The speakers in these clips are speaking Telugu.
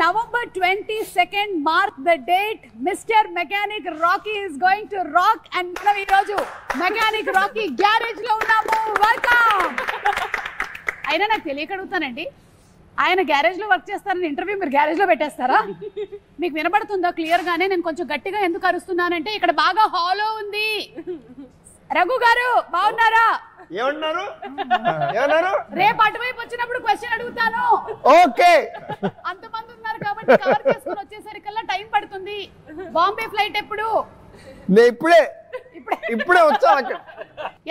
November 22nd, mark the date. Mr. Mechanic Rocky is going to rock and మనం ఈ రోజు Mechanic Rocky garage లో ఉన్నాము. Welcome. అయినా నాకు తెలియక అడుగుతానండి, ఆయన గ్యారేజ్ లో వర్క్ చేస్తారని ఇంటర్వ్యూ మీరు గ్యారేజ్ లో పెట్టేస్తారా? మీకు వినబడుతుందా క్లియర్ గానే? నేను కొంచెం గట్టిగా ఎందుకు అరుస్తున్నానంటే ఇక్కడ బాగా హాలో ఉంది. రఘు గారు బాగున్నారా? ఏమన్నారు? రేపు అటువైపు వచ్చినప్పుడు క్వశ్చన్ అడుగుతాను. ఓకే, అంతమంది ఉన్నారు కాబట్టి కవర్ చేసుకుని వచ్చేసరికల్లా టైం పడుతుంది. బాంబే ఫ్లైట్ ఎప్పుడు? నేను ఇప్పుడే వచ్చా.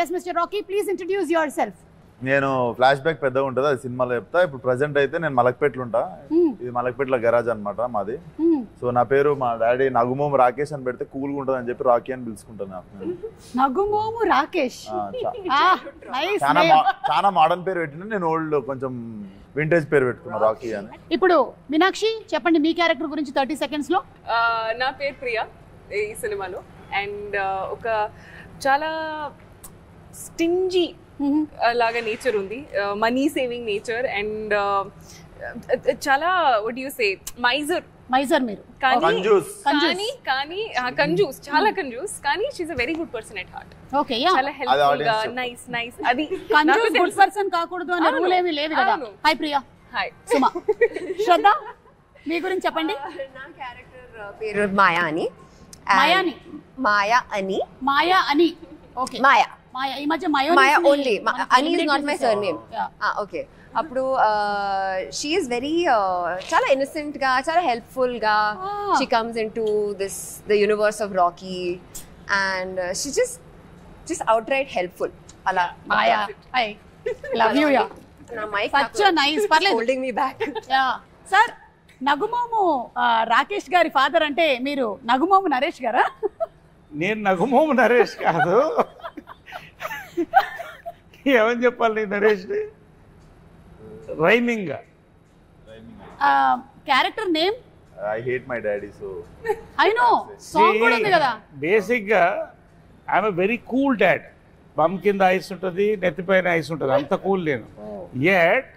yes Mr. Rocky, please introduce yourself. నేను ఫ్లాష్ బ్యాక్ పెద్దగా ఉంటుంది, అది సినిమాలో చెప్తా. ఇప్పుడు ప్రెసెంట్ అయితే నేను మలక్పేటలో ఉంటా. ఇది మలక్పేటలో గరాజ్ అనమాట మాది. సో నా పేరు మా డాడీ నగుమోము రాకేష్ అని పెడితే కూల్గా ఉంటుంది అని చెప్పి రాకీ అని పిలుచుకుంటాను. నగుమోము రాకేష్ చాలా మోడర్న్ పేరు పెట్టిన, నేను ఓల్డ్ కొంచెం వింటేజ్ పేరు పెట్టుకున్నా రాకీ అని. ఇప్పుడు మీనాక్షి చెప్పండి మీ క్యారెక్టర్ గురించి 30 seconds లో. నా పేరు ప్రియా ఈ సినిమాలో. అండ్ ఒక చాలా స్టింజీ లాగా నేచర్ ఉంది, మనీ సేవింగ్ నేచర్. అండ్ చాలా వాట్ యు సే మైజర్ మీరు. కానీ కంజూస్, చాలా కంజూస్. కానీ she is a very good person at heart. Okay, yeah, చాలా హెల్ప్ఫుల్ గా, నైస్. అది కంజూస్ గుడ్ పర్సన్ కాకూడదు అనే రూల్ ఏమీ లేదు కదా. హాయ్ ప్రియా. హాయ్ సుమా. శ్రద్ధ మీ గురించి చెప్పండి. నా క్యారెక్టర్ పేరు మాయా అని. మాయా అని. ఓకే, మాయా. ఈ మధ్య మాయా ఓన్లీ. అని is not my surname. Okay, అప్పుడు షీ ఈస్ వెరీ చాలా ఇన్నోసెంట్ గా, చాలా హెల్ప్ఫుల్ గా she comes in to the universe of Rocky and she just out right helpful. అలా Maya. I love you. Yeah, such nice. పర్లేదు, holding me back. Yeah sir. నగుమోము Rakesh గారి ఫాదర్ అంటే మీరు నగుమోము నరేష్ గారా? నేను నగుమోము నరేష్ కాదు. ఏమని చెప్పాలి Naresh? Rhyming character name I hate my daddy. So I know song కూడా ఉంది కదా. బేసిక్ గా I'm a very cool dad. Bum కింద ఐస్ ఉంటుంది, నెత్తిపైన ఐస్ ఉంటుంది, అంత కూల్ నేను. యట్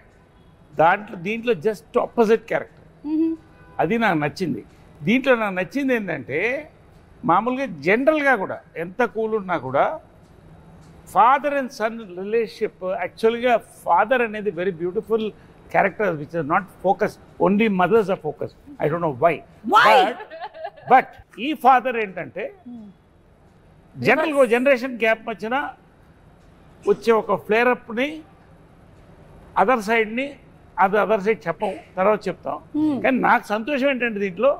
దీంట్లో జస్ట్ ఆపోజిట్ క్యారెక్టర్. అది నాకు నచ్చింది. దీంట్లో నాకు నచ్చింది ఏంటంటే మామూలుగా జనరల్గా కూడా ఎంత కూల్ ఉన్నా కూడా ఫాదర్ అండ్ సన్ రిలేషన్షిప్, యాక్చువల్గా ఫాదర్ అనేది very beautiful character which is not focus, only mothers are focus. I don't know why. But ఈ ఫాదర్ ఏంటంటే జనరల్గా జనరేషన్ గ్యాప్ వచ్చిన వచ్చే ఒక ఫ్లేరప్ని అదర్ సైడ్ని అదర్ సైడ్ చెప్పం, తర్వాత చెప్తాం. కానీ నాకు సంతోషం ఏంటంటే దీంట్లో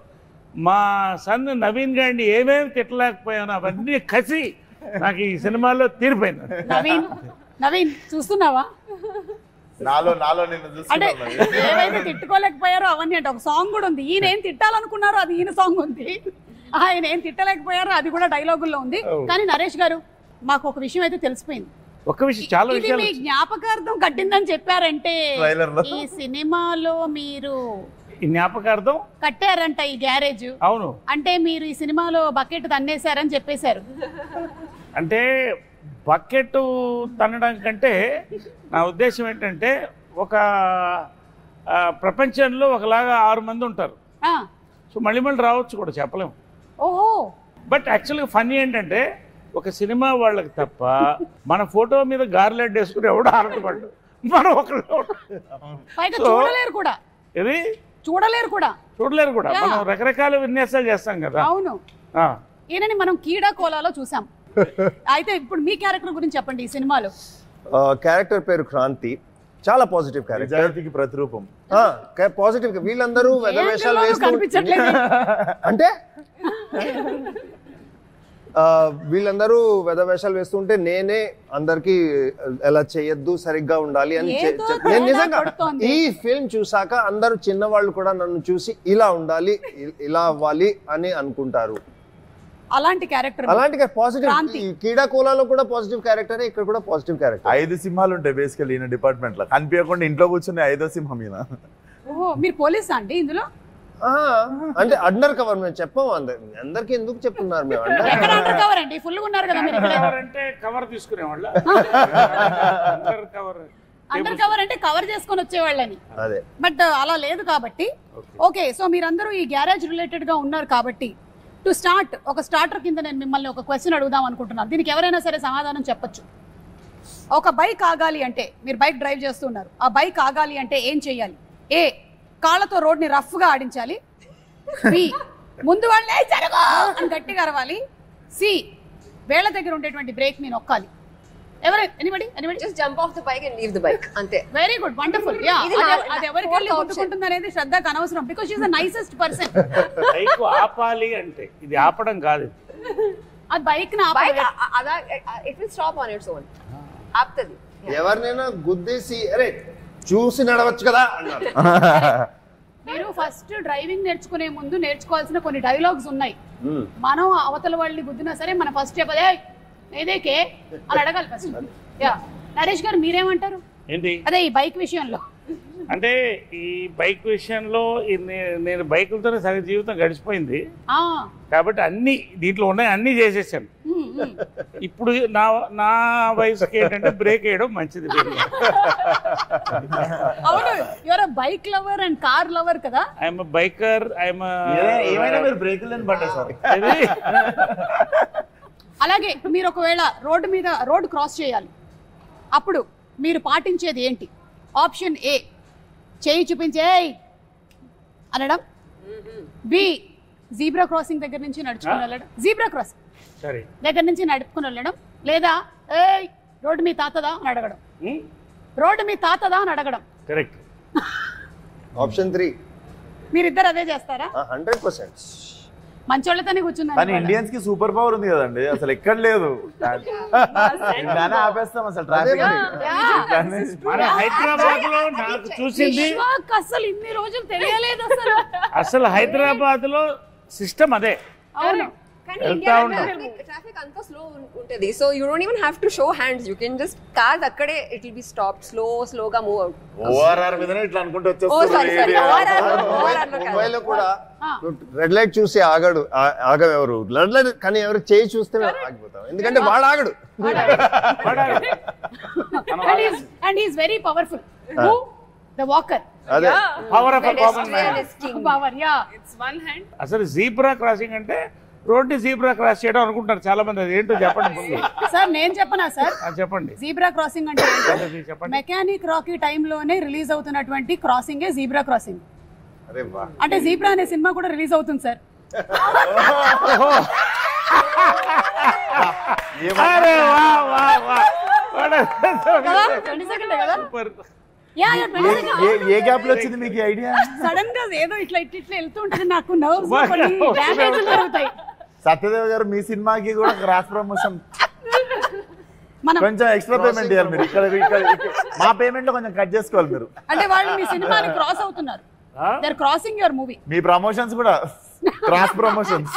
మా సన్ నవీన్ గారిని ఏమేమి తిట్టలేకపోయాను అవన్నీ కసి నాకు ఈ సినిమాలో తీరిపోయింది. నవీన్ చూస్తున్నావా? నాలో నిన్ను అంటే చూస్తున్నాను. ఏవైతే తిట్టుకోలేకపోయారో అవన్నీ అంటే ఒక సాంగ్ కూడా ఉంది. ఈయన ఏం తిట్టాలనుకున్నారో అది ఈయన సాంగ్ ఉంది, ఆయన ఏం తిట్టలేకపోయారో అది కూడా డైలాగుల్లో ఉంది. కానీ నరేష్ గారు మాకు ఒక విషయం అయితే తెలిసిపోయింది. ఒక విషయం, చాలా ఇది మీ జ్ఞాపకార్థం కట్టిందని చెప్పారంటే ఈ సినిమాలో మీరు జ్ఞాపకార్థం కట్టారంట ఈ గ్యారేజ్. అవును, అంటే మీరు ఈ సినిమాలో బకెట్ తన్నేశారని చెప్పేశారు. అంటే బకెట్ తన్నడం కంటే నా ఉద్దేశం ఏంటంటే ఒక ప్రపంచంలో ఒకలాగా 6 మంది ఉంటారు. సో మళ్ళీ రావచ్చు కూడా చెప్పలేము. ఓహో. బట్ యాక్చువల్గా ఫన్నీ ఏంటంటే ఒక సినిమా వాళ్ళకి తప్ప మన ఫోటో మీద గార్లెట్ వేసుకుని ఎవడో ఆరటపడ్డు, మనం ఒకళ్ళు చూడలేరు కూడా. ఇది చూడలేరు కూడా. మనం రకరకాల విన్యాసాలు చేస్తాం కదా. అవును, ఈయనని మనం కీడా కోలాలో చూసాం. అయితే ఇప్పుడు మీ క్యారెక్టర్ గురించి చెప్పండి ఈ సినిమాలో. క్యారెక్టర్ పేరు క్రాంతి. చాలా పాజిటివ్ క్యారెక్టర్, నిజాయితీకి ప్రతిరూపం. పాజిటివ్. వీళ్ళందరూ వేషాలు వేస్తూ అంటే వీళ్ళందరూ వేషాలు వేస్తుంటే నేనే అందరికి ఎలా చేయొద్దు, సరిగ్గా ఉండాలి అని నేను నిజంగా ఈ ఫిల్మ్ చూసాక అందరూ చిన్నవాళ్ళు కూడా నన్ను చూసి ఇలా ఉండాలి, ఇలా అవ్వాలి అని అనుకుంటారు. అలాంటి క్యారెక్టర్ పాజిటివ్. కీడా కోలాలో కూడా పాజిటివ్ క్యారెక్టర్, ఇక్కడ కూడా పాజిటివ్ క్యారెక్టర్. 5 సింహాలు ఉంటాయి బేసికల్ ఈయన డిపార్ట్మెంట్ లో. కనిపించకుండా ఇంట్లో కూర్చుని 5వ సింహం ఈయన. మీరు పోలీసా అండి ఇందులో? అంటే అండర్ కవర్. మేము చెప్పాము అందరికి. ఎందుకు చెప్తున్నారు? మేము అండర్ కవర్ అంటే ఫుల్ ఉన్నారు కదా మీరు. అంటే కవర్ తీసుకునేవాళ్ళ. అండర్ కవర్ అంటే కవర్ చేసుకొని వచ్చేవాళ్ళని. అదే బట్ అలా లేదు కాబట్టి. ఓకే, సో మీరందరూ ఈ గ్యారేజ్ రిలేటెడ్ గా ఉన్నారు కాబట్టి టు స్టార్ట్ ఒక స్టార్టర్ కింద నేను మిమ్మల్ని ఒక క్వశ్చన్ అడుగుదాం అనుకుంటున్నాను. దీనికి ఎవరైనా సరే సమాధానం చెప్పొచ్చు. ఒక బైక్ ఆగాలి అంటే, మీరు బైక్ డ్రైవ్ చేస్తున్నారు, ఆ బైక్ ఆగాలి అంటే ఏం చెయ్యాలి? ఏ, కాళ్ళతో రోడ్ని రఫ్ గా ఆడించాలి. బి, ముందు వాళ్ళే జరగో అని గట్టిగా అరవాలి. సి, వేళ్ల దగ్గర ఉండేటువంటి బ్రేక్ ని నొక్కాలి. Anybody just jump off the bike and leave the bike ante. Very good, wonderful. Yeah, అది ఎవరికి వెళ్ళి గుర్తుకుంటుంది అనేది శ్రద్ధకు అనవసరం, because she is the nicest person. Bike ఆపాలి అంటే ఇది ఆపడం కాదు, అది బైక్ ని Bike it will stop on its own. ఆప్తది. ఎవరినైనా గుద్దేసి అరే చూసి నడవచ్చు కదా అన్నారు. మీరు ఫస్ట్ డ్రైవింగ్ నేర్చుకునే ముందు నేర్చుకోవాల్సిన కొన్ని డైలాగ్స్ ఉన్నాయి. మనం అవతల వాళ్ళని గుద్దినా సరే మన ఫస్ట్ చెప్పదే ఏదేకే అని అడగాలి ఫస్ట్. యా, నరేష్ గారు మీరేమంటారు? ఏంటి అదే ఈ బైక్ విషయంలో. అంటే ఈ బైక్ విషయంలో నేను బైకులతోనే సగం జీవితం గడిచిపోయింది కాబట్టి అన్ని దీంట్లో ఉన్నాయి, అన్ని చేసేసాను. ఇప్పుడు నా వయసుకి ఏంటంటే బ్రేక్ వేయడం మంచిది. అవును, your bike lover and car lover కదా. ఐఎమ్ బైకర్, ఏమైనా మీరు బ్రేకులు పడ్డా సార్. అలాగే మీరు ఒకవేళ రోడ్డు క్రాస్ చేయాలి, అప్పుడు మీరు పాటించేది ఏంటి? ఆప్షన్ ఏ, చేయి చూపించే అనడం. బి, జీబ్రా క్రాసింగ్ దగ్గర నుంచి నడుచుకుని వెళ్ళడం, జీబ్రా క్రాసింగ్ దగ్గర నుంచి నడుపుకుని వెళ్ళడం. లేదా ఏయ్ రోడ్డు మీ తాతదా అని అడగడం. రోడ్డు మీ తాతదా అని అడగడం. కరెక్ట్. ఆప్షన్ 3 మీరిద్దరు అదే చేస్తారా? 100%. మంచోళ్ళతోనే కూర్చున్నారు. కానీ ఇండియన్స్ కి సూపర్ పవర్ ఉంది కదండి, అసలు ఎక్కడ లేదు. ఆపేస్తాం అసలు ట్రాఫిక్. హైదరాబాద్ లో నాకు చూసింది అసలు ఇన్ని రోజులు తెలియలేదు అసలు హైదరాబాద్ లో సిస్టమ్ అదే. అవును, కానీ ఇండియా ట్రాఫిక్ అంతా స్లో ఉంటది. So you don't even have to show hands. You can just cars అక్కడే ఇట్ విల్ బి స్టాప్డ్, స్లోగా మూవ్ అవుట్. ఓఆర్ఆర్ మీదనే ఇట్లా అనుకుంటూ ముంబైలో కూడా రెడ్ లైట్ చూసి ఆగెవరు రెడ్ లైట్, కానీ ఎవరు చేయి చూస్తే ఆగిపోతాం, ఎందుకంటే వాడు ఆగడు. And he is very powerful. The walker. అదే power of common man. Power, yeah. It's one hand. అసలు జీబ్రా క్రాసింగ్ అంటే రోడ్డు జీబ్రా క్రాస్ చేయడం అనుకుంటారు చాలా మంది. అది ఏంటో చెప్పండి సార్. నేను చెప్పనా సార్? చెప్పండి. జీబ్రా క్రాసింగ్ అంటే మెకానిక్ రాకీ టైంలోనే రిలీజ్ అవుతున్నటువంటి క్రాసింగ్ జీబ్రా క్రాసింగ్. అంటే జీబ్రా అనే సినిమా కూడా రిలీజ్ అవుతుంది సార్. ఏ గ్యాప్ లో వచ్చింది మీకు ఐడియా? సడన్ గా ఏదో ఇట్లా వెళ్తూ ఉంటుంది, నాకు నర్వ్స్ జరుగుతాయి. సత్యదేవ్ గారు మీ సినిమాకి కూడా క్రాస్ ప్రమోషన్ కొంచెం ఎక్స్ట్రా పేమెంట్ ఇవ్వాలి మీరు. ఇక్కడ మా పేమెంట్ లో కొంచెం కట్ చేసుకోవాలి మీరు. అంటే వాళ్ళు మీ సినిమాని క్రాస్ అవుతున్నారు. They are crossing your movie. మీ ప్రమోషన్స్ కూడా cross promotions.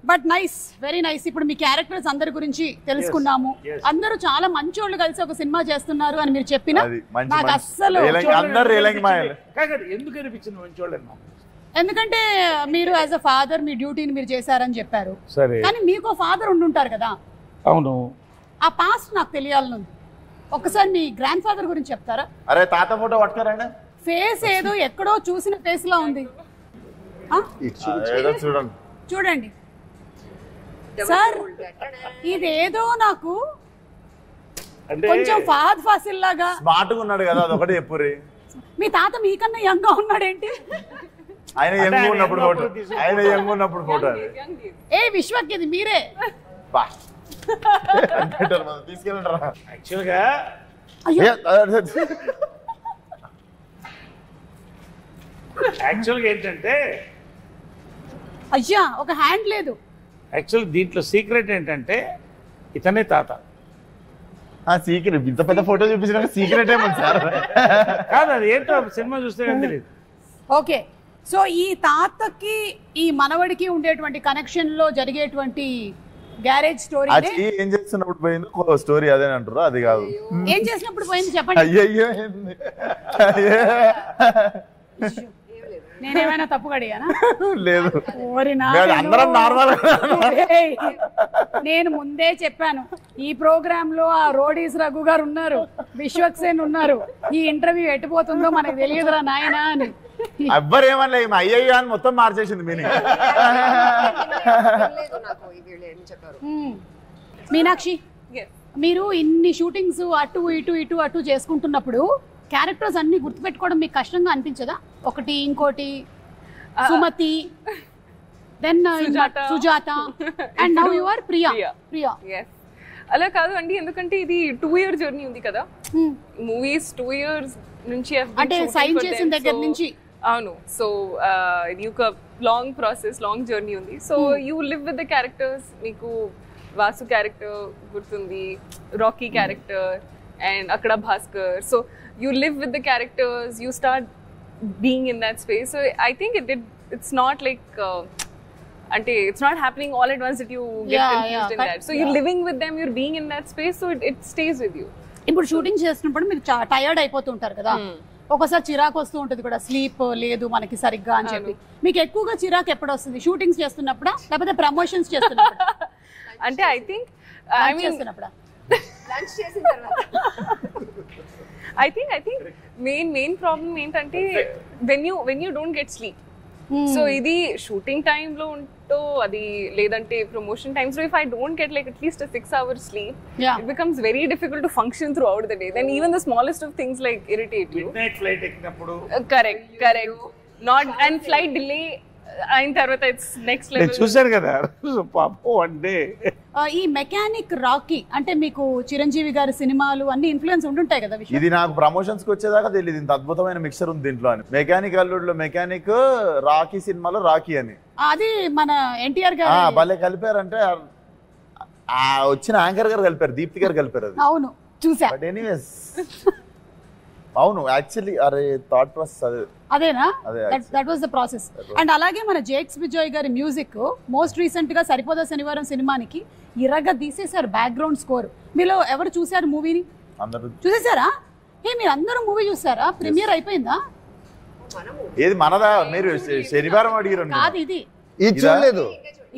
But nice, very nice. ఇప్పుడు మీ క్యారెక్టర్స్ అందరి గురించి తెలుసుకున్నాము. అందరూ చాలా మంచోళ్ళు కలిసి ఒక సినిమా చేస్తున్నారు అని మీరు చెప్పిన నాకు అస్సలు ఎందుకు అనిపించింది మంచోళ్ళన్నా? ఎందుకంటే మీరు యాజ్ అ ఫాదర్ మీ డ్యూటీని మీరు చేశారని చెప్పారు. కానీ మీకు ఫాదర్ ఉండుంటారు కదా. అవును. ఆ పాస్ట్ నాకు తెలియాలనుంది. ఒకసారి మీ గ్రాండ్ ఫాదర్ గురించి చెప్తారా? అరే తాత ఫోటో పట్టుకోరండి. ఫేస్ ఏదో ఎక్కడో చూసిన ఫేస్ లా ఉంది. చూడండి సార్, ఇదేదో నాకు కొంచెం ఫహద్ ఫాసిల్ లాగా. స్మార్ట్ గా ఉన్నాడు కదా, అదొకటి చెప్పుర్రి. మీ తాత మీకన్నా యంగ్ గా ఉన్నాడేంటి? ఆయన యంగ్ ఉన్నప్పుడు ఫోటో, ఆయన యంగ్ ఉన్నప్పుడు ఫోటో. ఏ విశ్వక్, ఇది మీరే. తీసుకెళ్ళండి. యాక్చువల్గా ఏంటంటే అయ్యా ఒక హ్యాండ్ లేదు. యాక్చువల్ దీంట్లో సీక్రెట్ ఏంటంటే ఇతనే తాత. సీక్రెట్ ఇంత పెద్ద ఫోటో చూపించిన సీక్రెట్ ఏమో సార్. కాదు, అది ఏంటో సినిమా చూస్తే తెలియదు. ఓకే, సో ఈ తాతకి ఈ మనవడికి ఉండేటువంటి కనెక్షన్ లో జరిగేటువంటి గ్యారేజ్ స్టోరీ ఏం చేస్తున్నప్పుడు పోయింది స్టోరీ అదే అంటారు. అది కాదు, ఏం చేసినప్పుడు పోయింది చెప్పండి. అయ్యో నేనేమైనా తప్పుగా అడిగానా? లేదు ఓరి అందరం నార్మల్. ఏయ్, నేను ముందే చెప్పాను ఈ ప్రోగ్రామ్ లో ఆ రోడీస్ రఘు గారు ఉన్నారు, విశ్వక్సేన్ ఉన్నారు, ఈ ఇంటర్వ్యూ ఎట్టుపోతుందో మనకు తెలియదురా నాయనా అని. ఎవ్వరు ఏమన్నా అయ్యయ్యో అని మొత్తం మార్చేసింది మీనింగ్. మీనాక్షి, మీరు ఇన్ని షూటింగ్స్ అటు ఇటు ఇటు అటు చేసుకుంటున్నప్పుడు క్యారెక్టర్స్ అన్ని గుర్తుపెట్టుకోవడం మీకు కష్టంగా అనిపించదా? ఒకటి ఇంకోటి Sumathi, then Sujatha, and now you are Priya. అలా కాదు అండి, ఎందుకంటే ఇది 2 year జర్నీ ఉంది కదా. మూవీస్ 2 years నుంచి అంటే సైన్ చేసిన దగ్గర నుంచి. అవును. సో ఇది ఒక లాంగ్ ప్రాసెస్, లాంగ్ జర్నీ ఉంది. So you live with the characters. మీకు వాసు క్యారెక్టర్ గుర్తుంది, రాకీ క్యారెక్టర్, అండ్ అక్కడ Bhaskar. So you live with the characters, you start being in that space. So I think it's not like it's not happening all at once that you get confused in that. So you're living with them, you're being in that space, so it stays with you. ఇప్పుడు షూటింగ్ చేస్తున్నప్పుడు మీరు టైర్డ్ అయిపోతుంటారు కదా, ఒకసారి చిరాకు వస్తూ ఉంటుంది కూడా, స్లీప్ లేదు మనకి సరిగ్గా అని చెప్పి. మీకు ఎక్కువగా చిరాకు ఎప్పుడు వస్తుంది? షూటింగ్స్ చేస్తున్నప్పుడా లేకపోతే ప్రమోషన్స్ చేస్తున్నప్పుడు? అంటే ఐ థింక్ చేస్తున్నప్పుడా? లంచ్ చేసిన తర్వాత I think main problem ఏంటంటే when you don't get sleep. So ఇది షూటింగ్ టైమ్ లో ఉంటో అది లేదంటే ప్రమోషన్ టైమ్స్ లో if I don't get like at least a 6 hour sleep, it becomes very difficult to function throughout the day. Then even the smallest of things like irritate you. Midnight flight ఎక్కినప్పుడు correct not and flight delay అయిన తర్వాత ఇట్స్ నెక్స్ట్ లెవెల్. చూశారు కదా పాపం వన్ డే. ఈ మెకానిక్ రాకీ అంటే మీకు చిరంజీవి గారి సినిమాలు అన్ని ఇన్ఫ్లుయెన్స్ ఉంటుంటాయి కదా. ఇది నాకు ప్రమోషన్స్ కి వచ్చేదాకా తెలియదు ఇంత అద్భుతమైన మిక్సర్ ఉంది దీంట్లో అని. మెకానిక్ అల్లుడులో మెకానిక్, రాకీ సినిమాలో రాకీ అని. అది మన ఎన్టీఆర్ గారు భలే కలిపారంటే వచ్చిన యాంకర్ గారు కలిపారు, దీప్తి గారు కలిపారు. అది అవును చూసా. బట్ ఎనీవేస్ అవును యాక్చువల్లీ అరే థాట్ ప్రాసెస్ అదేనా? That was the process. And అలాగే మన జేక్స్ విజయ్ గారి మ్యూజిక్ మోస్ట్ రీసెంట్ గా సరిపోదా శనివారం సినిమానికి ఇరగా తీసేశారు బ్యాక్గ్రౌండ్ స్కోర్. మీలో ఎవరు చూసారు మూవీని? చూసేసారా? మీరు అందరూ మూవీ చూసారా? ప్రీమియర్ అయిపోయిందా? ఏది మనదా? మీరు శనివారం అడిగారు కాదు, ఇది చూడలేదు.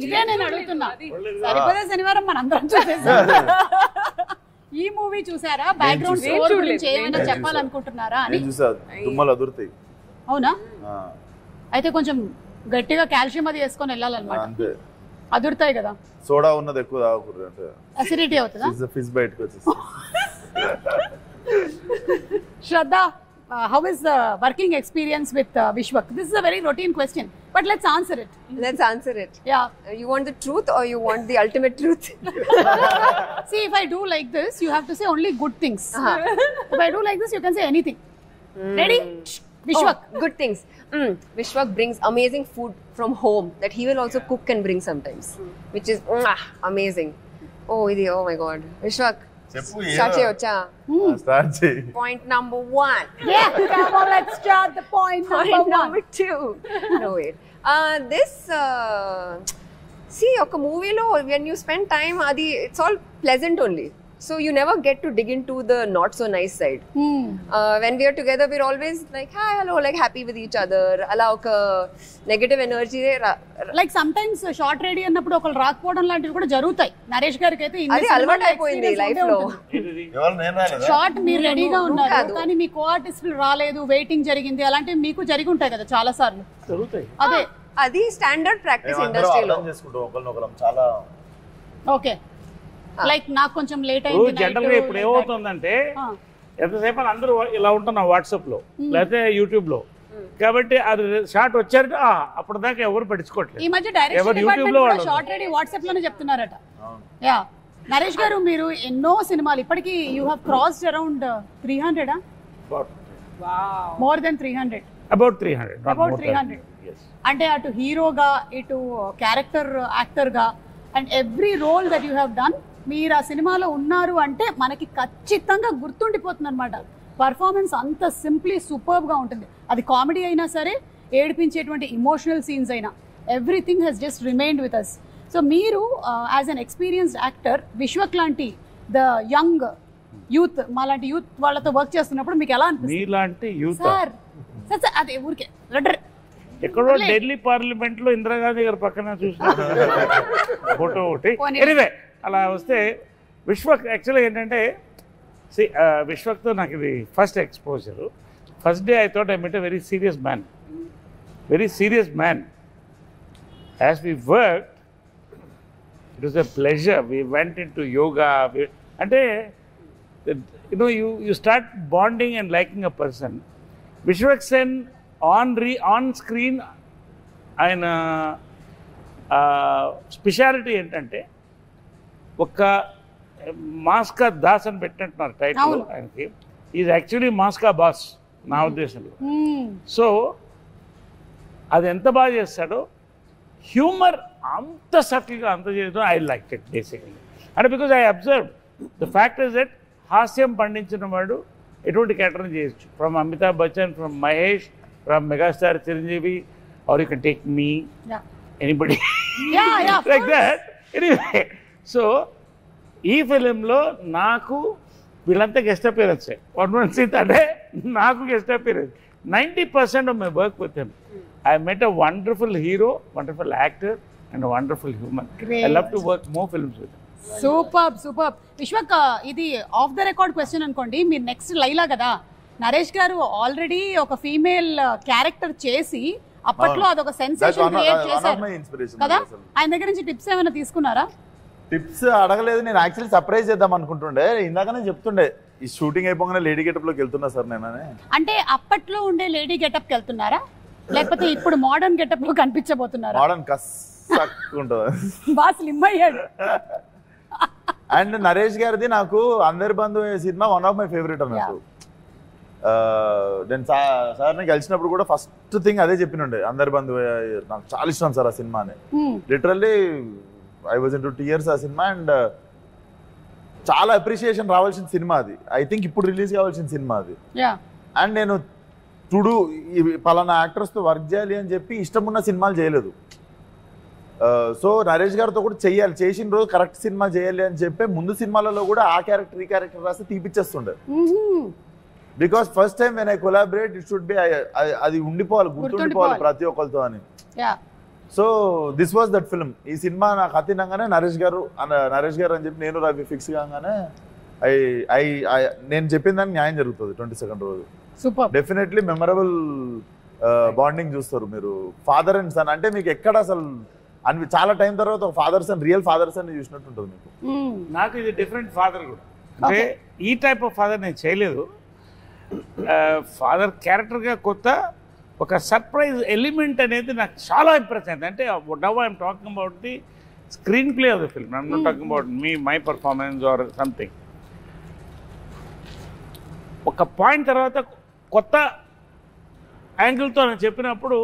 ఇదే నేను అడుగుతున్నా. సరిపోదా శనివారం మన అందరం చూసేసాం. ఈ మూవీ చూసారా? బ్యాక్గ్రౌండ్ స్కోర్ గురించి ఏమైనా చెప్పాలనుకుంటున్నారా అని? అవునా? అయితే కొంచెం గట్టిగా కాల్షియం అది వేసుకొని వెళ్ళాలన్నమాట. అదురుతాయి కదా. సోడా ఉన్నది ఎక్కువ తాగకూడదు అంటే అసిడిటీ అవుతుందా? ఫిష్ బయటకు వచ్చేసి. శ్రద్ధ, how is the working experience with Vishwak? This is a very routine question, but let's answer it. Let's answer it. Yeah. You want the truth or you want the ultimate truth? See, if I do like this, you have to say only good things. If I do like this, you can say anything. Ready? Vishwak. Oh, good things. Vishwak brings amazing food from home that he will also cook and bring sometimes, which is amazing. Oh my God. Vishwak. Start cheyocha. Start cheyi. Point number 1. Yeah, come on, let's start the point number 2. No wait. This see, oka movie lo when you spend time adi it's all pleasant only. So you never get to dig into the not so nice side. When we are together, we're always like, hi, hello, like happy with each other. Ala oka negative energy. Like sometimes short ready అన్నప్పుడు ఒకళ్ళు రాకపోవడం లాంటివి కూడా జరుగుతాయి. నరేష్ గారికి అయితే అది అలవాటు అయిపోయింది లైఫ్ లో. షార్ట్ మీరు రెడీగా ఉన్నారు కానీ మీ కో ఆర్టిస్టులు రాలేదు, వెయిటింగ్ జరిగింది, అలాంటివి మీకు జరిగి ఉంటాయి కదా చాలా సార్లు. జరుగుతాయి. అదే అది స్టాండర్డ్ ప్రాక్టీస్ ఇండస్ట్రీలో. చాలా ఓకే. లైక్ నాకు కొంచెం లేట్ అయింది. జనరల్ గా ఇప్పుడు ఏమవుతుందంటే ఎంతసేపు అందరూ ఇలా ఉంటున్నాం వాట్సాప్ లో లేకపోతే యూట్యూబ్ లో, కాబట్టి అది షార్ట్ వచ్చారంటే అప్పుడు దాకా ఎవరు పట్టించుకోవట్లేదు. ఈ మధ్య డైరెక్షన్ డిపార్ట్మెంట్ లో షార్ట్ రెడీ వాట్సాప్ లోనే చెప్తున్నారట. యా నరేష్ గారు, మీరు ఎన్నో సినిమాలు ఇప్పటికి you have crossed around 300 more than 300. About 300. అంటే అటు హీరోగా ఇటు క్యారెక్టర్ యాక్టర్ గా and every role that you have done, మీరు ఆ సినిమాలో ఉన్నారు అంటే మనకి ఖచ్చితంగా గుర్తుండిపోతుంది అనమాట. పర్ఫార్మెన్స్ అంత సింప్లీ సూపర్బ్ గా ఉంటుంది. అది కామెడీ అయినా సరే, ఏడిపించేటువంటి ఇమోషనల్ సీన్స్ అయినా, everything he's just remained with us. So మీరు as an experienced actor Vishwak లాంటి ద యంగ్ యూత్, మాలాంటి యూత్ వాళ్ళతో వర్క్ చేస్తున్నప్పుడు మీకు ఎలా అనిపిస్తుంది? మీలాంటి యూత్ సార్ అదే ఊరికే ఎక్కడో ఢిల్లీ పార్లమెంట్ లో ఇందిరాగాంధీ గారి పక్కన చూసిన ఫోటో ఒకటి. ఎనివే అలా వస్తే విశ్వక్ యాక్చువల్గా ఏంటంటే విశ్వక్తో నాకు ఇది first exposure. First day I thought I met a very serious man. As we work it was a pleasure. We went into yoga. అంటే you start bonding and liking a person. Vishwak Sen on screen ఆయన స్పెషాలిటీ ఏంటంటే ఒక మాస్కా దాస్ అని పెట్టినట్టున్నారు టైటిల్ ఆయనకి. ఈజ్ యాక్చువల్లీ మాస్కా బాస్ నా ఉద్దేశంలో. సో అది ఎంత బాగా చేస్తాడో, హ్యూమర్ అంత సటిల్గా అంత చేయడం ఐ లైక్ ఇట్ బేసికలీ. అంటే because I observe the fact is that హాస్యం పండించిన వాడు ఎటువంటి క్యారెక్టర్ చేయొచ్చు. From Amitabh Bachchan, from Mahesh, from megastar Chiranjeevi, or you can take me, anybody like that. Anyway, so ఈ ఫిలింలో నాకు వీళ్ళంతా గెస్ట్ అపియరెన్సే. వన్ సీట్ అంటే నాకు guest appearance. 90% of my work with him. I met a wonderful hero, wonderful actor, and a wonderful human. Great. I love to work more films with him. Super. Vishwak, ఇది ఆఫ్ ద రికార్డ్ క్వశ్చన్ అనుకోండి. మీరు నెక్స్ట్ లైలా కదా, నరేష్ గారు ఆల్రెడీ ఒక ఫీమేల్ క్యారెక్టర్ చేసి అప్పట్లో అదొక సెన్సేషన్ క్రియేట్ చేశారు కదా. ఆయన దగ్గర నుంచి టిప్స్ ఏమైనా తీసుకున్నారా? టిప్స్ అడగలేదు. నేను యాక్చువల్లీ సర్ప్రైజ్ చేద్దాం అనుకుంటుండే. ఇందాకనే చెప్తుండే ఈ షూటింగ్ అయిపోగానే లేడీ గెటప్ లోకి వెళ్తున్నా సార్ నేను. అంటే అప్పట్లో ఉండే లేడీ గెటప్ కి వెళ్తున్నారా, లేకపోతే ఇప్పుడు మోడర్న్ గెటప్ లో కనిపించబోతున్నారా? మోడర్న్ కస్సక్కుంటుంది, బాగా స్లిమ్ అయ్యాడు. అండ్ నరేష్ గారిది నాకు అందరి బంధు సినిమా వన్ ఆఫ్ మై ఫేవరెట్ అన్నట్టు. నేను సార్ని కలిసినప్పుడు కూడా ఫస్ట్ థింగ్ అదే చెప్పినుండే, అందరి బంధు నాకు చాలా ఇష్టం సార్ ఆ సినిమా అని. Literally I was in to tears ఆ సినిమా. అండ్ చాలా అప్రిషియేషన్ రావాల్సిన సినిమా అది. ఐ థింక్ ఇప్పుడు రిలీజ్ కావాల్సిన సినిమా అది. అండ్ నేను టుడు పలానా యాక్టర్స్తో వర్క్ చేయాలి అని చెప్పి ఇష్టం ఉన్న సినిమాలు చేయలేదు. సో నరేష్ గారితో కూడా చెయ్యాలి, చేసిన రోజు కరెక్ట్ సినిమా చేయాలి అని చెప్పి ముందు సినిమాలలో కూడా ఆ క్యారెక్టర్ ఈ క్యారెక్టర్ రాస్తే తీపిచ్చేస్తుండే. Because first time when I collaborate it should be, అది ఉండిపోవాలి, గుర్తుండిపోవాలి ప్రతి ఒక్కరితో అని. So this was that film. ఈ సినిమా నాకు అతినంగానే నరేష్ గారు అని చెప్పి నేను రవి ఫిక్స్ కాగానే నేను చెప్పిన దానికి న్యాయం జరుగుతుంది 22nd రోజు. డెఫినెట్లీ మెమరబుల్ బాండింగ్ చూస్తారు మీరు. ఫాదర్ అండ్ సన్ అంటే మీకు ఎక్కడ అసలు చాలా టైం తర్వాత ఒక father son, real father son చూసినట్టు ఉంటుంది మీకు. నాకు ఇది డిఫరెంట్ ఫాదర్ కూడా. అంటే ఈ టైప్ ఆఫ్ ఫాదర్ నేను చేయలేదు. ఫాదర్ క్యారెక్టర్గా కొత్త ఒక సర్ప్రైజ్ ఎలిమెంట్ అనేది నాకు చాలా ఇంప్రెస్ అయింది. అంటే now I'm talking about the screen play of the film. I'm not talking about my performance or something. ఒక పాయింట్ తర్వాత కొత్త యాంగిల్తో నేను చెప్పినప్పుడు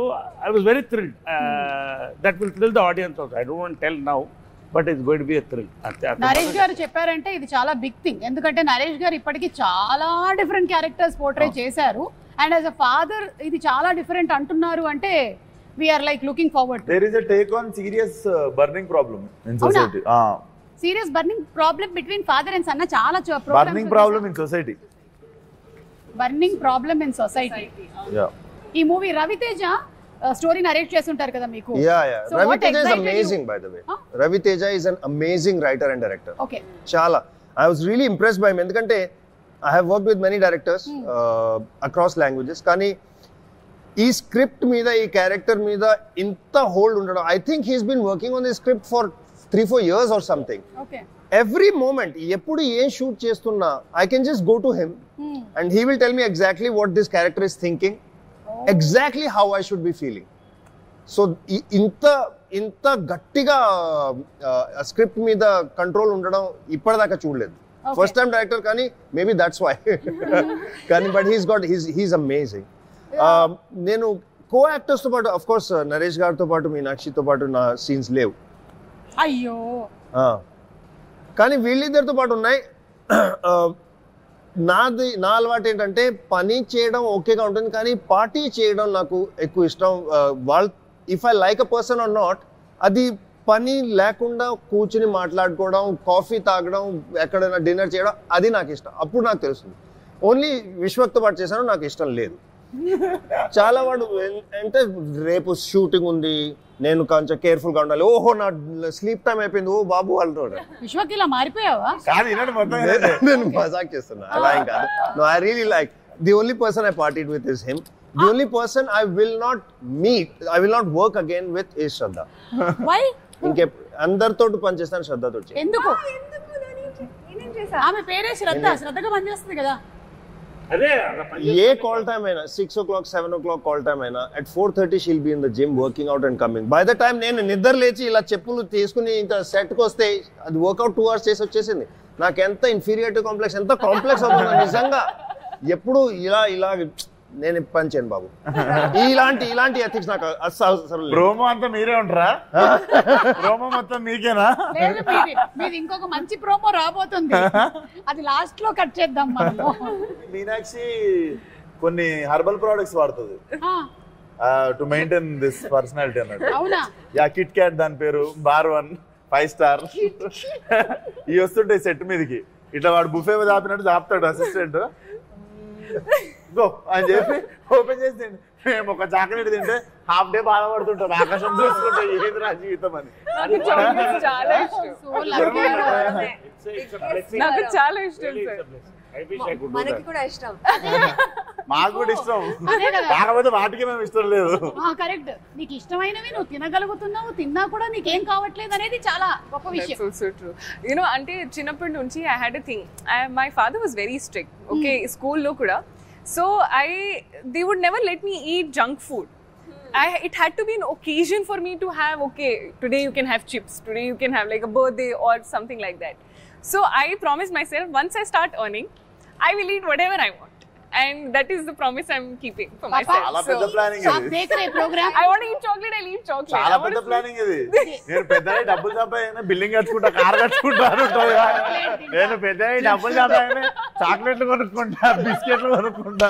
I was very thrilled. That will thrill the audience also. I don't want tell now, but it's going to be a thrill. Naresh గారు చెప్పారంటే ఇది చాలా బిగ్ థింగ్. ఎందుకంటే నరేష్ గారు ఇప్పటికీ చాలా డిఫరెంట్ క్యారెక్టర్స్ పోర్ట్రే చేశారు. అండ్ యాజ్ అ ఫాదర్ ఇది చాలా డిఫరెంట్ అంటున్నారు అంటే we are like looking forward to. There is a take on serious burning problem in society. Serious burning problem between father and son. చాలా burning problem in society. Burning problem in society. Yeah. ఈ మూవీ రవితేజ స్టోరీ నరేట్ చేస్తుంటారు కదా మీకు. So Raviteja is amazing by the way. Raviteja is an amazing writer and director. Okay. Chala. I was really impressed by him ఎందుకంటే I have worked with many directors across languages. కానీ ఈ స్క్రిప్ట్ మీద, ఈ క్యారెక్టర్ మీద ఇంత హోల్డ్ ఉండడం, I think he's been working on the script for 3-4 years or something. Okay. Every moment, ఎప్పుడు ఏం షూట్ చేస్తున్నా, I can just go to him and he will tell me exactly what this character is thinking, exactly how I should be feeling. So ఇంత గట్టిగా స్క్రిప్ట్ మీద కంట్రోల్ ఉండడం ఇప్పటిదాకా చూడలేదు. ఫస్ట్ టైం డైరెక్టర్ కానీ మేబీ దట్స్ వై. కానీ బట్ హీస్ అమేజింగ్. నేను కో యాక్టర్స్తో పాటు అఫ్ కోర్స్ నరేష్ గారితో పాటు మీనాక్షితో పాటు నా సీన్స్ లేవు. అయ్యో. కానీ వీళ్ళిద్దరితో పాటు ఉన్నాయి. నా అలవాటు ఏంటంటే పని చేయడం ఓకేగా ఉంటుంది, కానీ పార్టీ చేయడం నాకు ఎక్కువ ఇష్టం. వాళ్ళు if I like a person are not, అది పని లేకుండా కూర్చుని మాట్లాడుకోవడం, కాఫీ తాగడం, ఎక్కడైనా డిన్నర్ చేయడం, అది నాకు ఇష్టం. అప్పుడు నాకు తెలుస్తుంది. ఓన్లీ విశ్వక్తో పాటు చేశాను, నాకు ఇష్టం లేదు. చాలా వాడు అంటే రేపు షూటింగ్ ఉంది, నేను కొంచెం కేర్ఫుల్ గా ఉండాలి, ఓహో నా స్లీప్ టైం అయిపోయింది, ఓ బాబు అంటాడు. విశ్వకి ఇలా మారిపోయావా? నేను మజాక్ చేస్తున్నా, అలా ఏం కాదు. No, I really like the only person I partied with is him. The only person I will not meet, I will not work again with is Shraddha. Why? ఇంకే అందరితో పనిచేస్తాను, శ్రద్ధతో. ఎందుకు? ఆమె పేరే శ్రద్ధ, శ్రద్ధగా పనిచేస్తుంది కదా. అదే ఏ కాల్ టైమ్ అయినా 6 o'clock 7 o'clock కాల్ టైమ్ అయినా at 4:30 she'll be in the gym working out and coming. By the time నేను నిద్ర లేచి ఇలా చెప్పులు తీసుకుని ఇంకా సెట్ కి వస్తే అది వర్కౌట్ 2 hours చేసి వచ్చేసింది. నాకు ఎంత ఇన్ఫీరియారిటీ కాంప్లెక్స్, ఎంత కాంప్లెక్స్ అవుతుంది నిజంగా. ఎప్పుడు ఇలా నేను పంచాను బాబు. ఇలాంటి ఎథిక్స్ నాకు అసలు. ప్రోమో అంతా మీరే ఉంటారా? ప్రోమో మొత్తం మీకేనా? మీది ఇంకొక మంచి ప్రోమో రాబోతుంది, అది లాస్ట్ లో కట్ చేద్దాం మనము. మీనాక్షి కొన్ని హర్బల్ ప్రొడక్ట్స్ వాడుతుంది టు మెయింటైన్ దిస్ పర్సనాలిటీ అన్నట్టు. అవునా? యా, కిట్ క్యాట్ దాని పేరు, బార్ 1 5 star. ఇవి వస్తుంటాయి సెట్ మీదకి, ఇట్లా వాడు బుఫే దాపినట్టు దాపుతాడు అసిస్టెంట్. గో అని చెప్పి ఓపెన్ చేసి మేము ఒక చాక్లెట్ తింటే హాఫ్ డే బాధపడుతుంటాం, ఆకాశం చూసుకుంటే ఏది రా జీవితం అని. నాకు చాలా ఇష్టం. మనకి కూడా ఇష్టం, మాకు కూడా ఇష్టం, కాకపోతే వాటికి మేము ఇష్టం లేదు. కరెక్ట్. నీకు ఇష్టమైనవి నువ్వు తినగలుగుతున్నావు, తిన్నా కూడా నీకేం కావట్లేదు అనేది చాలా గొప్ప విషయం. యూనో అంటే చిన్నప్పటి నుంచి I had a thing, my father was very strict. Okay, స్కూల్లో కూడా. So they would never let me eat junk food. It had to be an occasion for me to have, okay, today you can have chips, today you can have like a birthday or something like that. So I promised myself, once I start earning, I will eat whatever I want. And that is the promise I'm keeping for myself. చాలా పెద్ద ప్లానింగ్ ఇది. I want to eat chocolate, I'll eat chocolate. చాలా పెద్ద ప్లానింగ్ ఇది. నేను పెద్దగా డబ్బులు సంపాదించిన బిల్డింగ్ కట్టుకుంటా, కార్ కట్టుకుంటా ఉంటుంది. నేను పెద్దగా డబ్బులు సంపాదించిన చాక్లెట్లు కొనుక్కుంటా, బిస్కెట్లు కొనుక్కుంటా.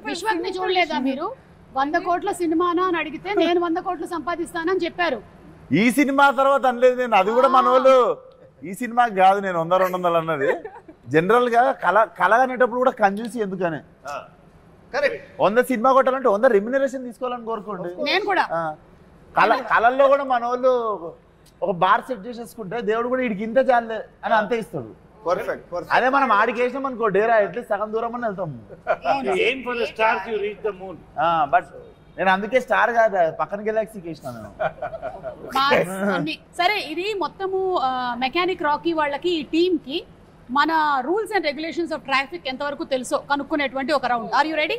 విశ్వక్ని చూడలేదా మీరు? 100 కోట్ల సినిమానా అని అడిగితే నేను 100 కోట్లు సంపాదిస్తానని చెప్పారు. ఈ సినిమా తర్వాత అనలేదు నేను, అది కూడా మన వాళ్ళు ఈ సినిమాకి కాదు నేను 100-200 అన్నది. జనరల్ గా కళ అనేటప్పుడు కూడా కంజూసి ఎందుకనే. 100 సినిమా కొట్టాలంటే 100 రెమ్యునరేషన్ తీసుకోవాలని కోరుకోండి. నేను కూడా కళల్లో కూడా మన వాళ్ళు ఒక బార్ సెట్ చేసేసుకుంటే దేవుడు కూడా వీడికి ఇంత చాలే అని అంతే ఇస్తాడు. అదే మనం ఆడికి వేసినాం అనుకో డేరా అట్లీస్ట్ సగం దూరం అని వెళ్తాము. బట్ నేను అందుకే స్టార్ కాదు, పక్కన గెలాక్సీకి వేసినాను. సరే, ఇది మొత్తము మెకానిక్ రాకీ వాళ్ళకి, ఈ టీమ్ కి మన rules and regulations of traffic ఎంతవరకు తెలుసో కనుక్కునేటువంటి ఒక రౌండ్. Are you ready?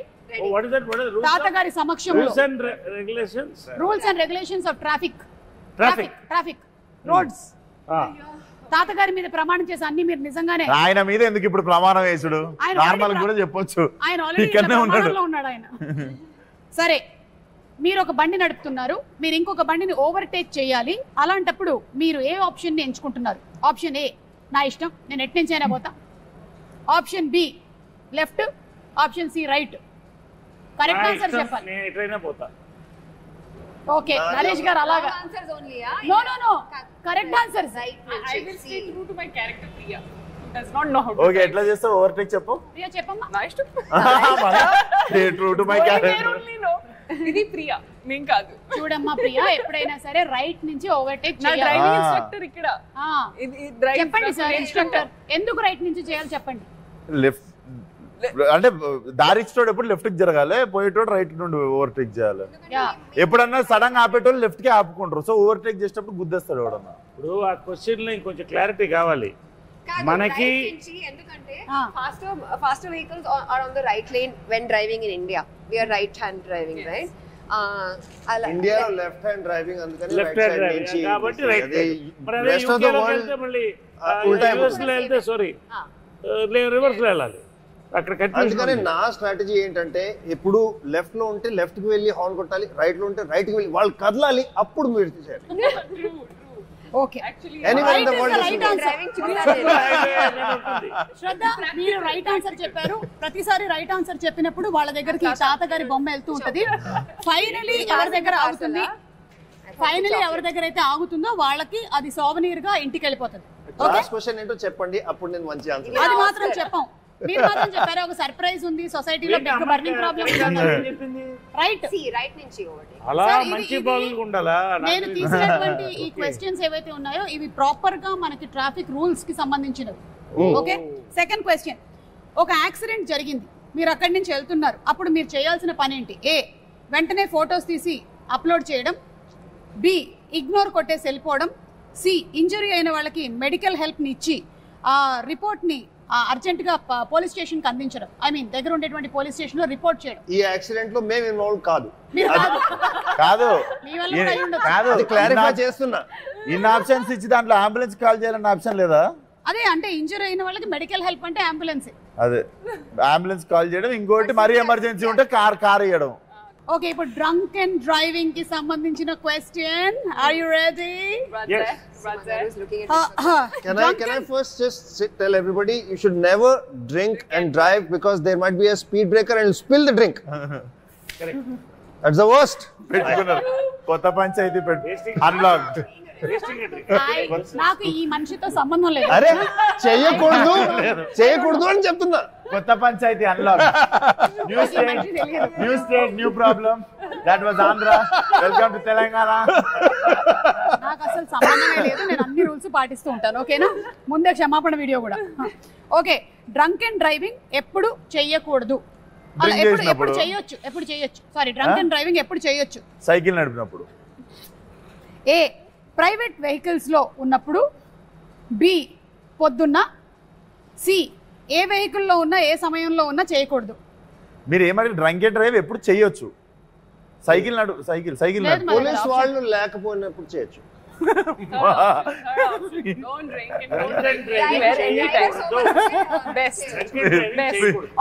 తాతగారి సమక్షంలో rules and regulations of traffic roads. తాతగారి మీద ప్రమాణం చేసి అన్ని మీరు నిజంగానే. ఆయన మీద ఎందుకు ఇప్పుడు ప్రమాణం వేసుడు, నార్మల్ కూడా చెప్పొచ్చు. ఆయన ఆల్రెడీ ఉన్నాడు ఆయన. సరే, మీరు ఒక బండి నడుపుతున్నారు, మీరు ఇంకొక బండిని ఓవర్టేక్ చేయాలి. అలాంటప్పుడు మీరు ఏ ఆప్షన్ ని ఎంచుకుంటున్నారు? ఆప్షన్ ఏ, నా ఇష్టం, నేను ఎట్ నుంచి అయినా పోతా. Option B, left. Option C, right. Correct answer చెప్పాలి. ఓకే, నరేష్ గారు అలాగా. No correct answer. I will stay true to my character, Priya. Does not know how to. Okay, ఎట్లా చేస్తావు? ఓవర్టేక్ చెప్పు. ప్రియా చెప్పమ్మా. నా ఇష్టం. Stay true to my character. ఇది ప్రియా, నేను కాదు. చూడమ్మా ప్రియా, ఎప్పుడైనా సరే రైట్ నుంచి ఓవర్టేక్ నా చేయాలి. డ్రైవింగ్ ఇన్స్ట్రక్టర్ ఇక్కడ. చెప్పండి సార్, ఇన్స్ట్రక్టర్ ఎందుకు రైట్ నుంచి చేయాలి చెప్పండి. లెఫ్ట్ అంటే దారి ఇచ్చేటోడు ఎప్పుడు లెఫ్ట్ కి జరగాలి, పోయేటోడు రైట్ నుండి ఓవర్టేక్ చేయాలి. ఎప్పుడన్నా సడన్ గా ఆపేటోళ్ళు లెఫ్ట్ కి ఆపుకుంటారు, సో ఓవర్టేక్ చేసేటప్పుడు గుద్దేస్తాడు ఎవడన్నా. ఇప్పుడు ఆ క్వశ్చన్ లో ఇంకొంచెం క్లారిటీ కావాలి మనకి. ఎందుకంటే faster vehicles are on the right lane when driving in India. We are right hand driving, right? ఇండియాలో లెఫ్ట్ హ్యాండ్ డ్రైవింగ్, అందుకని లెఫ్ట్ హ్యాండ్ డ్రైవింగ్ కాబట్టి రైట్. మరి అదే యూకే లో వెళ్తే మళ్ళీ రివర్స్ లో వెళ్తే సారీ రివర్స్ లో వెళ్ళాలి. అక్కడ అందుకని నా స్ట్రాటజీ ఏంటంటే ఎప్పుడు లెఫ్ట్ లో ఉంటే లెఫ్ట్ కి వెళ్ళి హార్న్ కొట్టాలి, రైట్ లో ఉంటే రైట్ కి వెళ్ళి వాళ్ళు కదలాలి, అప్పుడు మీరు చేయాలి. ఓకే, శ్రద్ధ మీరు రైట్ ఆన్సర్ చెప్పారు. ప్రతిసారి రైట్ ఆన్సర్ చెప్పినప్పుడు వాళ్ళ దగ్గరికి తాతగారి బొమ్మ వెళ్తూ ఉంటది. ఫైనలీ ఎవరి దగ్గర ఆగుతుంది, ఫైనలీ ఎవరి దగ్గర అయితే ఆగుతుందో వాళ్ళకి అది సోవనీర్ గా ఇంటికి వెళ్ళిపోతుంది. లాస్ట్ క్వశ్చన్ ఏంటో చెప్పండి, అప్పుడు నేను మంచి ఆన్సర్. అది మాత్రం చెప్పాం. మీరు మాత్రం చెప్పారా ఒక సర్ప్రైజ్ ఉంది సొసైటీలో big burning problem right right నుంచి అలా మంచి బాగుంగా ఉండాలా? నేను తీసినటువంటి ఈ క్వశ్చన్స్ ఏవైతే ఉన్నాయో ఇవి ప్రాపర్ గా మనకి ట్రాఫిక్ రూల్స్ కి సంబంధించినవి. Okay, second question. ఒక యాక్సిడెంట్ జరిగింది, మీరు అక్కడి నుంచి వెళ్తున్నారు, అప్పుడు మీరు చేయాల్సిన పని ఏంటి? ఏ, వెంటనే ఫొటోస్ తీసి అప్లోడ్ చేయడం. బి, ఇగ్నోర్ కొట్టేసి వెళ్ళిపోవడం. సి, ఇంజరీ అయిన వాళ్ళకి మెడికల్ హెల్ప్ ని ఇచ్చి ఆ రిపోర్ట్ ని అర్జెంట్ గా పోలీస్ స్టేషన్ కి అందించడం. ఐ మీన్ దగ్గర ఉండేటువంటి పోలీస్ స్టేషన్ లో రిపోర్ట్ చేయడం. ఈ యాక్సిడెంట్ లో మేము ఇన్వాల్వ్ కాదు. మీరు కాదు. కాదు మీ వల్ల కూడా అయి ఉండొచ్చు. కాదు, అది క్లారిఫై చేస్తున్నా. ఇన్ని ఆప్షన్స్ ఇచ్చి దాంట్లో అంబులెన్స్ కాల్ చేయాలన్న ఆప్షన్ లేదా? అదే అంటే ఇంజరీ అయిన వాళ్ళకి మెడికల్ హెల్ప్ అంటే అంబులెన్స్. అదే అంబులెన్స్ కాల్ చేయడం. ఇంకోటి మరీ ఎమర్జెన్సీ ఉంటే కార్ ఇవ్వడం. ఓకే, ఇప్పుడు డ్రంక్ అండ్ డ్రైవింగ్ కి సంబంధించిన question. Are you ready? Can I first just tell everybody you should never drink and drive because there might be a speed breaker and you'll spill the drink. Correct. That's the worst. పెట్టుకున్నారు కొత్త పంచాయతీ అన్లాక్డ్. నాకు ఈ మనిషితో సంబంధం లేదు. అరే చేయకూడదు అని చెప్తున్నా. కొత్త పంచాయతీ unlock. New state new problem. That was Andhra. Welcome to Telangana. నాకు అసలు సంబంధమే లేదు, నేను అన్ని రూల్స్ పాటిస్తూ ఉంటాను. ఓకేనా? ముందే క్షమాపణ వీడియో కూడా. ఓకే, డ్రంక్ అండ్ డ్రైవింగ్ ఎప్పుడు చెయ్యకూడదు? ఎప్పుడు చేయొచ్చు? సారీ, డ్రంక్ అండ్ డ్రైవింగ్ ఎప్పుడు చేయొచ్చు? సైకిల్ నడిపినప్పుడు. ఏ, ప్రైవేట్ వెహికల్స్ లో ఉన్నప్పుడు. బి, పొద్దున్న. సి, ఏ వెహికల్లో ఉన్నా ఏ సమయంలో ఉన్నా చేయకూడదు. మీరు ఏమంటే డ్రంక్ అండ్ డ్రైవ్ ఎప్పుడు చేయొచ్చు? సైకిల్ పోలీస్ వాళ్ళు లేకపోయినప్పుడు చేయొచ్చు. Don't drink and don't drive anytime. Best.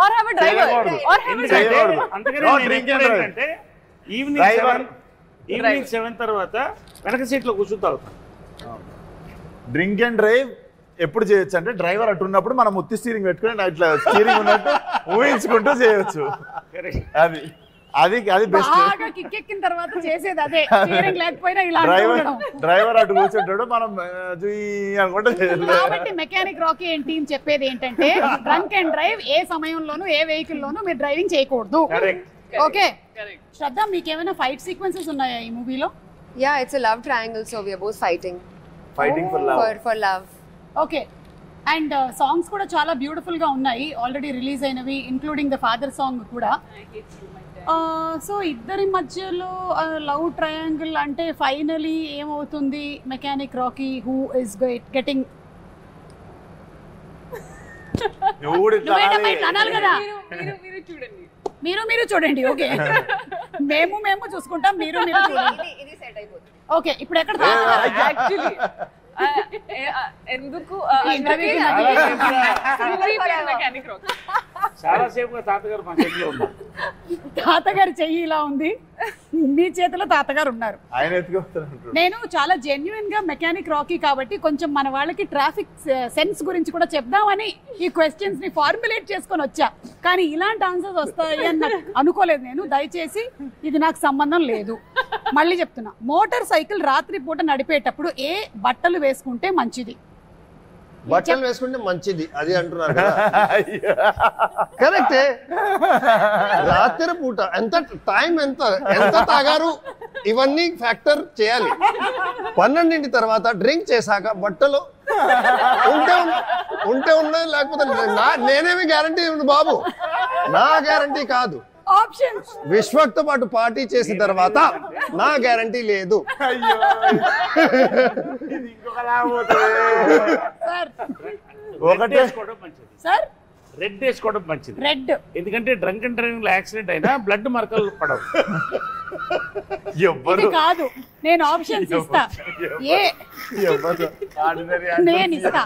Or have a driver. అంటే ఈవినింగ్ 7 తర్వాత వెనక సీట్లో కూర్చుంటారు. డ్రింక్ అండ్ డ్రైవ్ ఎప్పుడు చేయొచ్చు అంటే డ్రైవర్ అటు ఉన్నప్పుడు మనం ఉత్తి స్టీరింగ్ పెట్టుకుని ఇట్లా స్టీరింగ్ ఉన్నట్టు ఊహించుకుంటూ చేయొచ్చు. అది బెస్ట్. బాగా కిక్కెక్కిన తర్వాత చేసేది అదే, స్టీరింగ్ లేకపోయినా ఇలా డ్రైవర్ అటు కూర్చుంటాడు, మనం అనుకుంటే. కాబట్టి మెకానిక్ రాకీ అండ్ టీమ్ చెప్పేది ఏంటంటే డ్రంక్ అండ్ డ్రైవ్ ఏ సమయంలోనూ ఏ వెహికల్ లోనూ మీరు డ్రైవింగ్ చేయకూడదు. ఓకే, శ్రద్ధ, మీకు ఏమైనా ఫైట్ సీక్వెన్సెస్ ఉన్నాయా ఈ మూవీలో? Yeah, it's a love triangle, so we are both fighting for love. Okay, and songs కూడా చాలా బ్యూటిఫుల్ గా ఉన్నాయి, ఆల్రెడీ రిలీజ్ అయినవి, ఇంక్లూడింగ్ ద ఫాదర్ సాంగ్ కూడా. సో ఇద్దరి మధ్యలో లవ్ ట్రయాంగిల్ అంటే ఫైనలీ ఏమవుతుంది? Mechanic Rocky who is getting అనాలి కదా. మీరు చూడండి. ఓకే, మేము చూసుకుంటాం, మీరు చూడండి. ఓకే, ఇప్పుడు ఎక్కడ ఎందుకు చాలా సేపుగా తాతగారు మా చేతిలో ఉన్నారు. తాతగారి చెయ్యి ఇలా ఉంది, మీ చేతిలో తాతగారు ఉన్నారు. నేను చాలా జెన్యున్ గా మెకానిక్ రాకీ కాబట్టి కొంచెం మన వాళ్ళకి ట్రాఫిక్ సెన్స్ గురించి కూడా చెప్దామని ఈ క్వశ్చన్స్ ని ఫార్ములేట్ చేసుకొని వచ్చా, కానీ ఇలాంటి ఆన్సర్స్ వస్తాయి అని నాకు అనుకోలేదు నేను. దయచేసి ఇది నాకు సంబంధం లేదు. మళ్ళీ చెప్తున్నా, మోటార్ సైకిల్ రాత్రి పూట నడిపేటప్పుడు ఏ బట్టలు వేసుకుంటే మంచిది? బట్టలు వేసుకుంటే మంచిది అది అంటున్నారు కదా. కరెక్టే. రాత్రి పూట ఎంత టైం ఎంత తాగారు ఇవన్నీ ఫ్యాక్టర్ చేయాలి. 12 తర్వాత డ్రింక్ చేశాక బట్టలు ఉంటే ఉన్నాయి, లేకపోతే నేనేమి గ్యారంటీ ఉంది బాబు, నా గ్యారంటీ కాదు. ఆప్షన్స్ విశ్వక్తో పాటు పార్టీ చేసిన తర్వాత నా గ్యారంటీ లేదు. సార్, రెడ్ వేసుకోవడం మంచిది. రెడ్ ఎందుకంటే డ్రంక్ అండ్ డ్రైవింగ్ లో యాక్సిడెంట్ అయినా బ్లడ్ మరకలు పడవు. ఇది కాదు, నేను ఆప్షన్స్ ఇస్తా. నేను ఇస్తా,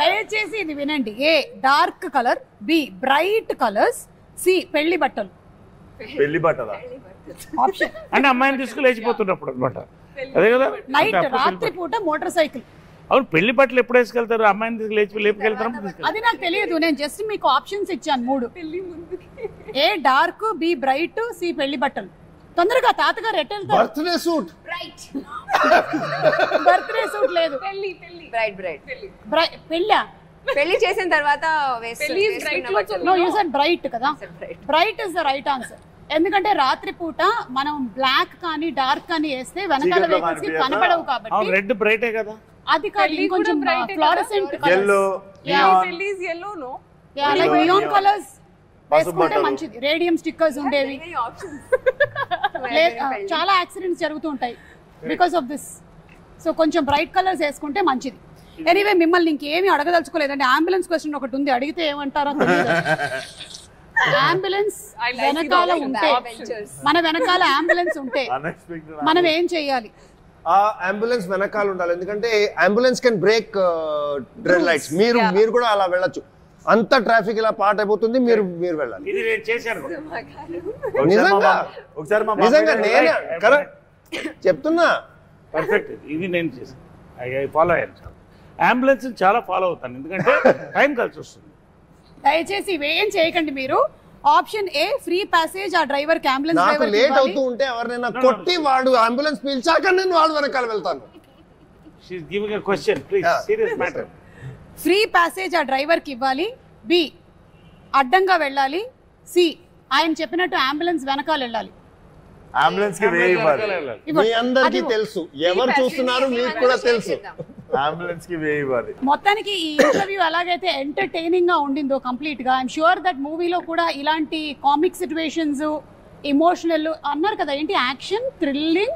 దయచేసి ఇది వినండి. A, dark colour. B, bright colours. C, పెళ్లి బట్టలు. ఆప్షన్ అంటే అమ్మాయిని తీసుకుని లేచిపోతున్నప్పుడు అనమాట. అదే కదా, నైట్ రాత్రి పూట మోటార్ సైకిల్. అవును, పెళ్లి బట్టలు ఎప్పుడు వేసుకెళ్తారు? అమ్మాయిని తీసుకు లేపుకెళ్తారు. అది నాకు తెలియదు, నేను జస్ట్ మీకు ఆప్షన్స్ ఇచ్చాను 3. A, dark. B, bright. C, పెళ్లి బట్టలు. తొందరగా తాతగారు ఎట్ వెళ్తారు? Birthday suit. బర్త్డే సూట్ లేదు. Bride. పెళ్ళా? పెళ్లి చేసిన తర్వాత No, you said bright కదా. Bright is the right answer. ఎందుకంటే రాత్రి పూట మనం బ్లాక్ కానీ డార్క్ కానీ వేస్తే వెనకాల వెహికల్స్ కి కనపడవు కాబట్టి రెడ్ బ్రైటే కదా. అది కాదు ఇంకొంచెం fluorescent yellow పెళ్లిస్ yellow no like neon colours వేసుకుంటే మంచిది. రేడియం స్టిక్కర్స్ ఉండేవి. చాలా యాక్సిడెంట్స్ జరుగుతూ ఉంటాయి బికాస్ ఆఫ్ దిస్. సో కొంచెం బ్రైట్ కలర్స్ వేసుకుంటే మంచిది. ఎనీవే మిమ్మల్ని ఇంకేమీ అడగదలుచుకోలేదండి. అంబులెన్స్ క్వశ్చన్ ఒకటి ఉంది, అడిగితే ఏమంటారో తెలియదు. అంబులెన్స్ వెనకాల ఉంటే, మన వెనకాల అంబులెన్స్ ఉంటే మనం ఏం చెయ్యాలి? ఆ అంబులెన్స్ వెనకాల ఉండాలి. ఎందుకంటే ambulance can break red lights. మీరు కూడా అలా వెళ్ళొచ్చు. అంత ట్రాఫిక్ ఇలా పాట అయిపోతుంది, మీరు వెళ్ళాలి. ఇది నేను చేశాను నిజంగా నేను కరెక్ట్ చెప్తున్నా. పర్ఫెక్ట్. ఇది నేను చేశాను. ఫాలో అయ్యాను. అంబులెన్స్ చాలా ఫాలో అవుతాను, ఎందుకంటే టైం కలిసి వస్తుంది. దయచేసి ఇవేం చేయకండి మీరు. ఆప్షన్ ఏ ఫ్రీ ప్యాసేజ్ ఆ డ్రైవర్ కి, అంబులెన్స్ నాకు డ్రైవర్ లేట్ అవుతూ ఉంటే ఎవరినైనా కొట్టి వాడు అంబులెన్స్ పిలిచాక నేను వాడు వెనకాల వెళ్తాను. She is giving a question, please, serious matter. Free passage ఆ డ్రైవర్ కి ఇవ్వాలి. బి అడ్డంగా వెళ్ళాలి. సి ఆయన చెప్పినట్టు అంబులెన్స్ వెనకాల వెళ్ళాలి. అంబులెన్స్ కి వే ఇవ్వాలి. మీ అందరికీ తెలుసు, ఎవరు చూస్తున్నారు మీకు కూడా తెలుసు. అంబులెన్స్ కి వే ఇవ్వాలి. మొత్తానికి ఈ ఇంటర్వ్యూ ఎలాగైతే ఎంటర్టైనింగ్ గా ఉండిందో కంప్లీట్ గా, ఐఎమ్ షూర్ దట్ మూవీలో కూడా ఇలాంటి కామిక్ సిచ్యువేషన్స్, ఇమోషనల్ అన్నారు కదా, ఏంటి action, thrilling,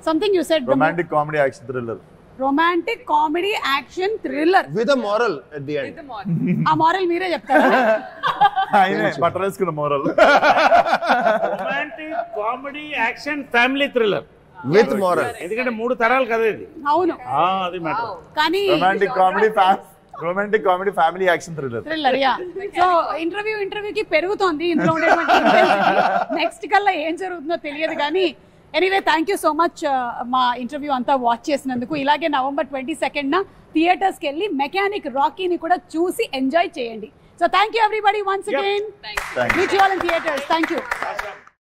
something you said, romantic comedy action thriller. Romantic comedy action thriller with a moral at the end. ఆ మోరల్ మీరే చెప్తారా? ఆయనే బట్టరేసుకున్న moral. Romantic comedy action family thriller with moral. ఎందుకంటే 3 తరాలు కదా ఇది. అవును, అది మ్యాటర్. కానీ romantic comedy family action thriller. Yeah. So ఇంటర్వ్యూకి పెరుగుతోంది ఇందులో ఉండేటువంటి. నెక్స్ట్ కల్లా ఏం జరుగుతుందో తెలియదు కానీ anyway thank you so much మా ఇంటర్వ్యూ అంతా వాచ్ చేసినందుకు. ఇలాగే November 22న థియేటర్స్కి వెళ్ళి మెకానిక్ రాకీని కూడా చూసి ఎంజాయ్ చేయండి. So thank you everybody once again. Meet you all in theaters. Thank you.